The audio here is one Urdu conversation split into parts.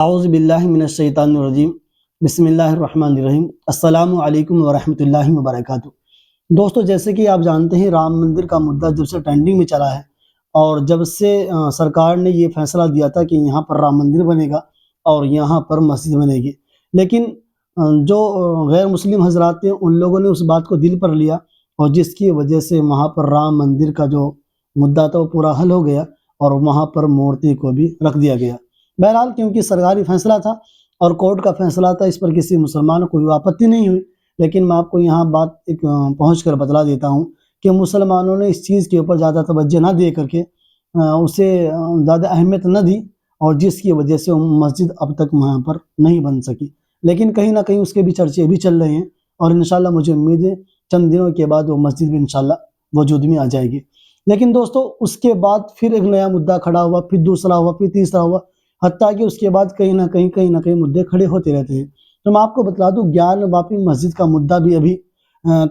اعوذ باللہ من الشیطان الرجیم بسم اللہ الرحمن الرحیم السلام علیکم ورحمۃ اللہ وبرکاتہ۔ دوستو، جیسے کہ آپ جانتے ہیں رام مندر کا مدعا جب سے ٹرینڈنگ میں چلا ہے اور جب سے سرکار نے یہ فیصلہ دیا تھا کہ یہاں پر رام مندر بنے گا اور یہاں پر مسجد بنے گی، لیکن جو غیر مسلم حضرات ہیں ان لوگوں نے اس بات کو دل پر لیا اور جس کی وجہ سے وہاں پر رام مندر کا جو مدعا تھا وہ پورا حل ہو گیا اور وہاں پر مورتی کو بھی رکھ دیا گیا۔ بہرحال کیونکہ سرکاری فیصلہ تھا اور کورٹ کا فیصلہ تھا، اس پر کسی مسلمان کو کوئی آپتی نہیں ہوئی، لیکن میں آپ کو یہاں بات ایک پہنچ کر بتلا دیتا ہوں کہ مسلمانوں نے اس چیز کے اوپر زیادہ توجہ نہ دے کر کے اسے زیادہ اہمیت نہ دی اور جس کی وجہ سے مسجد اب تک وہاں پر نہیں بن سکی، لیکن کہیں نہ کہیں اس کے بھی چرچے بھی چل رہے ہیں اور انشاءاللہ مجھے امید ہے چند دنوں کے بعد وہ مسجد بھی انشاءاللہ وجود میں آ جائے گی۔ لیکن دوستو، اس کے بعد پھر ایک نیا مدعا کھڑا ہوا، پھر دوسرا ہوا، پھر تیسرا ہوا، حتیٰ کہ اس کے بعد کہیں نہ کہیں مدعے کھڑے ہوتے رہتے ہیں۔ تو میں آپ کو بتلا دوں، گیان واپی مسجد کا مدعا بھی ابھی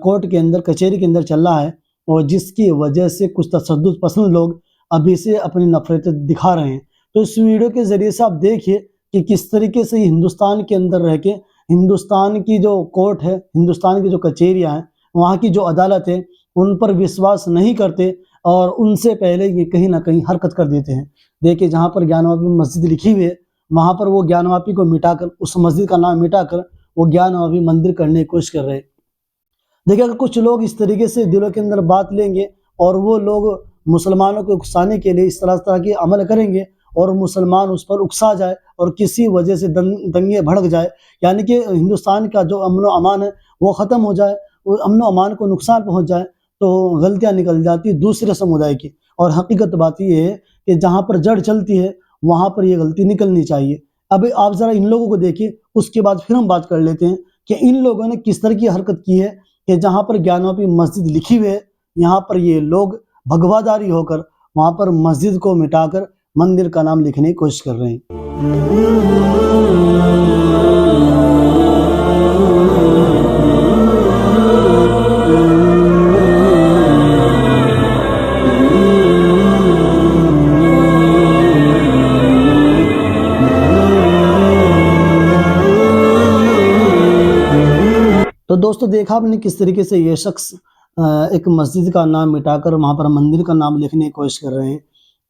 کورٹ کے اندر، کچہری کے اندر چل رہا ہے اور جس کی وجہ سے کچھ تشدد پسند لوگ ابھی سے اپنی نفرت دکھا رہے ہیں۔ تو اس ویڈیو کے ذریعے سے آپ دیکھیے کہ کس طریقے سے ہندوستان کے اندر رہ کے ہندوستان کی جو کورٹ ہے، ہندوستان کی جو کچہریاں ہیں، وہاں کی جو عدالت ہے، ان پر وشواس نہیں کرتے اور ان سے پہلے یہ کہیں نہ کہیں حرکت کر دیتے ہیں۔ دیکھیں، جہاں پر گیان واپی مسجد لکھی ہوئی ہے وہاں پر وہ گیان واپی کو مٹا کر، اس مسجد کا نام مٹا کر وہ گیان واپی مندر کرنے کی کوشش کر رہے ہیں۔ دیکھیں، اگر کچھ لوگ اس طریقے سے دلوں کے اندر بات لیں گے اور وہ لوگ مسلمانوں کو اکسانے کے لیے اس طرح کے عمل کریں گے اور مسلمان اس پر اکسا جائے اور کسی وجہ سے دنگے بھڑک جائے، یعنی کہ ہندوستان کا جو امن و امان ہے وہ ختم ہو جائے، وہ امن و امان کو نقصان پہنچ جائے، تو غلطیاں نکل جاتی دوسرے سمودائے کی۔ اور حقیقت بات یہ ہے کہ جہاں پر جڑ چلتی ہے وہاں پر یہ غلطی نکلنی چاہیے۔ اب آپ ذرا ان لوگوں کو دیکھیے، اس کے بعد پھر ہم بات کر لیتے ہیں کہ ان لوگوں نے کس طرح کی حرکت کی ہے کہ جہاں پر گیان واپی مسجد لکھی ہوئی ہے یہاں پر یہ لوگ بھگوا داری ہو کر وہاں پر مسجد کو مٹا کر مندر کا نام لکھنے کی کوشش کر رہے ہیں۔ تو دوستو، دیکھا آپ نے کس طریقے سے یہ شخص ایک مسجد کا نام مٹا کر وہاں پر مندر کا نام لکھنے کی کوشش کر رہے ہیں،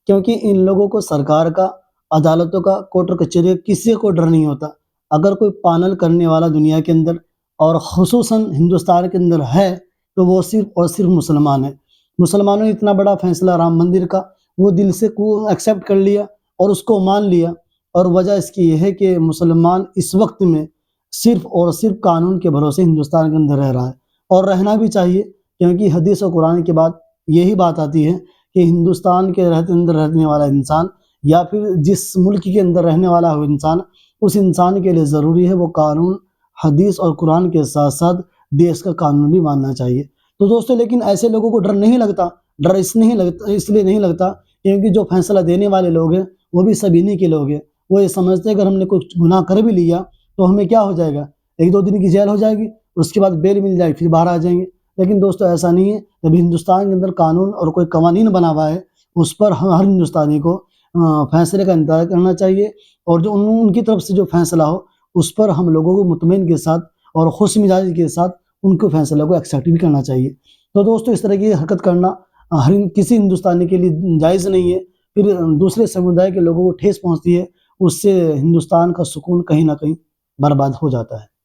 کیونکہ ان لوگوں کو سرکار کا، عدالتوں کا، کورٹ کچہری کسی کو ڈر نہیں ہوتا۔ اگر کوئی پانل کرنے والا دنیا کے اندر اور خصوصاً ہندوستان کے اندر ہے تو وہ صرف اور صرف مسلمان ہے۔ مسلمانوں نے اتنا بڑا فیصلہ رام مندر کا وہ دل سے ایکسیپٹ کر لیا اور اس کو مان لیا، اور وجہ اس کی یہ ہے کہ مسلمان اس وقت میں صرف اور صرف قانون کے بھروسے ہندوستان کے اندر رہ رہا ہے اور رہنا بھی چاہیے، کیونکہ حدیث و قرآن کے بعد یہی بات آتی ہے کہ ہندوستان کے اندر رہنے والا انسان یا پھر جس ملک کے اندر رہنے والا ہو انسان، اس انسان کے لیے ضروری ہے وہ قانون، حدیث اور قرآن کے ساتھ ساتھ دیش کا قانون بھی ماننا چاہیے۔ تو دوستو، لیکن ایسے لوگوں کو ڈر نہیں لگتا، ڈر اس لیے نہیں لگتا کیونکہ جو فیصلہ دینے والے لوگ ہیں وہ بھی سب انہی کے لوگ ہیں۔ وہ یہ سمجھتے ہیں کہ اگر ہم نے کچھ گناہ کر بھی لیا تو ہمیں کیا ہو جائے گا، 1-2 دن کی جیل ہو جائے گی، اس کے بعد بیل مل جائے، پھر باہر آ جائیں گے۔ لیکن دوستو، ایسا نہیں ہے۔ جب ہندوستان کے اندر قانون اور کوئی قوانین بنا ہوا ہے اس پر ہر ہندوستانی کو فیصلے کا انتظار کرنا چاہیے، اور جو ان کی طرف سے جو فیصلہ ہو اس پر ہم لوگوں کو مطمئن کے ساتھ اور خوش مزاجی کے ساتھ ان کے فیصلے کو ایکسیپٹ بھی کرنا چاہیے۔ تو دوستو، اس طرح کی حرکت کرنا کسی ہندوستانی کے لیے جائز نہیں ہے، پھر دوسرے سمودائے کے لوگوں کو ٹھیس پہنچتی ہے، اس سے ہندوستان کا سکون کہیں نہ کہیں برباد ہو جاتا ہے۔